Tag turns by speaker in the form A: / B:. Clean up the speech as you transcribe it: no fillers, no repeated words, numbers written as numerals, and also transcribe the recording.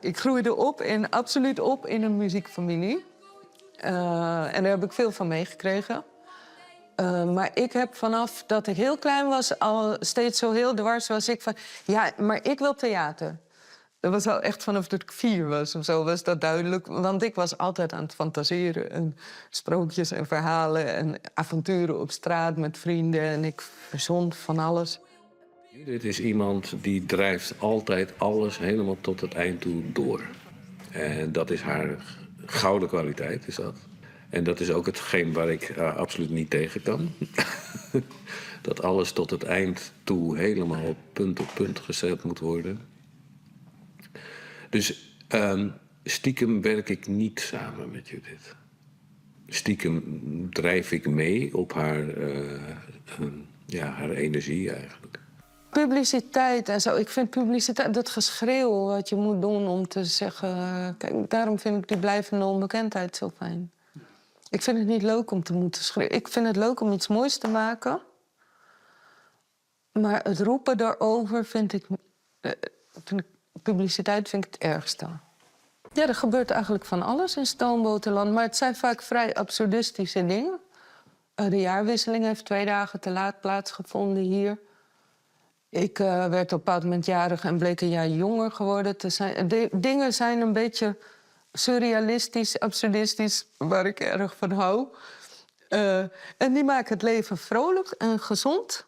A: Ik groeide absoluut op in een muziekfamilie. En daar heb ik veel van meegekregen. Maar ik heb vanaf dat ik heel klein was al steeds zo heel dwars was ik van... ja, maar ik wil theater. Dat was al echt vanaf dat ik 4 was of zo, was dat duidelijk. Want ik was altijd aan het fantaseren. En sprookjes en verhalen en avonturen op straat met vrienden. En ik verzon van alles.
B: Dit is iemand die drijft altijd alles helemaal tot het eind toe door. En dat is haar gouden kwaliteit, is dat. En dat is ook hetgeen waar ik absoluut niet tegen kan. Dat alles tot het eind toe helemaal punt op punt gezet moet worden. Dus stiekem werk ik niet samen met Judith. Stiekem drijf ik mee op haar, haar energie eigenlijk.
A: Publiciteit en zo. Ik vind publiciteit, dat geschreeuw wat je moet doen om te zeggen... Kijk, daarom vind ik die blijvende onbekendheid zo fijn. Ik vind het niet leuk om te moeten schreeuwen. Ik vind het leuk om iets moois te maken. Maar het roepen daarover publiciteit vind ik het ergste. Ja, er gebeurt eigenlijk van alles in Stoomboterland. Maar het zijn vaak vrij absurdistische dingen. De jaarwisseling heeft 2 dagen te laat plaatsgevonden hier. Ik werd op een bepaald moment jarig en bleek een jaar jonger geworden te zijn. Dingen zijn een beetje surrealistisch, absurdistisch, waar ik erg van hou. En die maken het leven vrolijk en gezond.